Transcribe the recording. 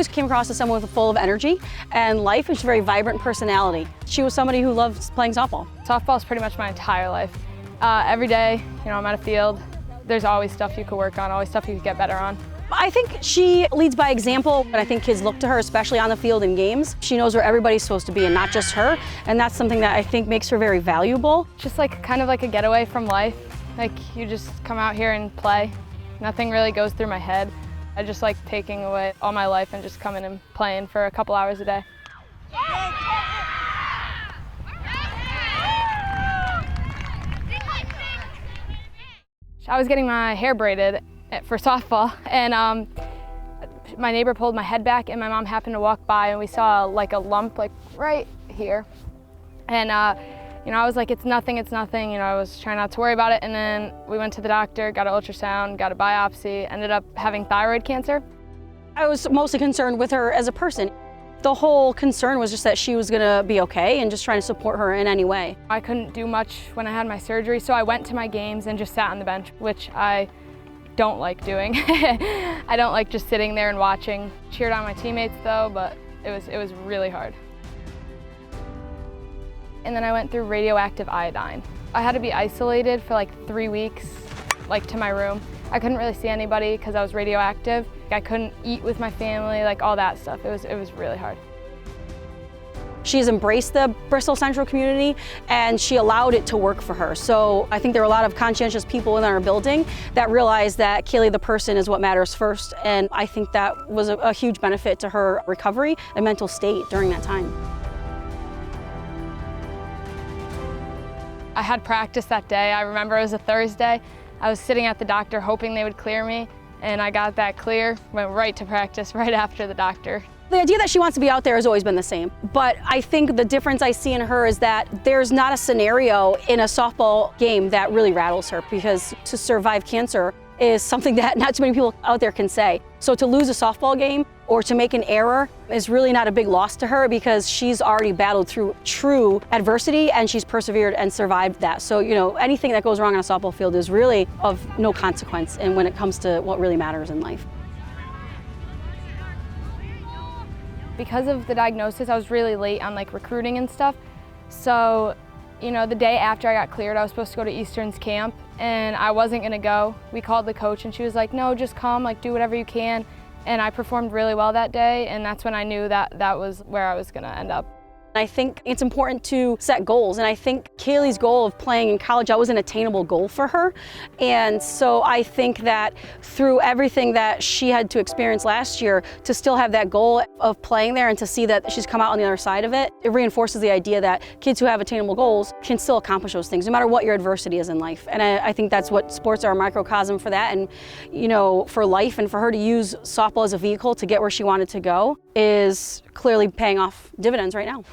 always came across as someone full of energy and life, and she's a very vibrant personality. She was somebody who loves playing softball. Softball is pretty much my entire life. Every day, I'm at a field, there's always stuff you could work on, always stuff you could get better on. I think she leads by example, and I think kids look to her, especially on the field in games. She knows where everybody's supposed to be and not just her, and that's something that I think makes her very valuable. Just kind of like a getaway from life. You just come out here and play. Nothing really goes through my head. I just like taking away all my life and just coming and playing for a couple hours a day. I was getting my hair braided for softball, and my neighbor pulled my head back, and my mom happened to walk by, and we saw a lump right here. And I was like, it's nothing, it's nothing. I was trying not to worry about it, and then we went to the doctor, got an ultrasound, got a biopsy, ended up having thyroid cancer. I was mostly concerned with her as a person. The whole concern was just that she was gonna be okay and just trying to support her in any way. I couldn't do much when I had my surgery, so I went to my games and just sat on the bench, which I don't like doing. I don't like just sitting there and watching. Cheered on my teammates though, but it was really hard. And then I went through radioactive iodine. I had to be isolated for 3 weeks, to my room. I couldn't really see anybody because I was radioactive. I couldn't eat with my family, all that stuff. It was really hard. She's embraced the Bristol Central community, and she allowed it to work for her. So I think there were a lot of conscientious people in our building that realized that Kaley the person is what matters first, and I think that was a huge benefit to her recovery and mental state during that time. I had practice that day. I remember it was a Thursday. I was sitting at the doctor hoping they would clear me, and I got that clear, went right to practice right after the doctor. The idea that she wants to be out there has always been the same, but I think the difference I see in her is that there's not a scenario in a softball game that really rattles her, because to survive cancer is something that not too many people out there can say. So to lose a softball game or to make an error is really not a big loss to her, because she's already battled through true adversity and she's persevered and survived that. So, anything that goes wrong on a softball field is really of no consequence, and when it comes to what really matters in life. Because of the diagnosis, I was really late on recruiting and stuff. So, the day after I got cleared, I was supposed to go to Eastern's camp, and I wasn't gonna go. We called the coach and she was like, no, just come, do whatever you can. And I performed really well that day, and that's when I knew that that was where I was gonna end up. I think it's important to set goals, and I think Kaley's goal of playing in college, that was an attainable goal for her. And so I think that through everything that she had to experience last year, to still have that goal of playing there and to see that she's come out on the other side of it, it reinforces the idea that kids who have attainable goals can still accomplish those things, no matter what your adversity is in life. And I think that's what sports are, a microcosm for that, and for life, and for her to use softball as a vehicle to get where she wanted to go is clearly paying off dividends right now.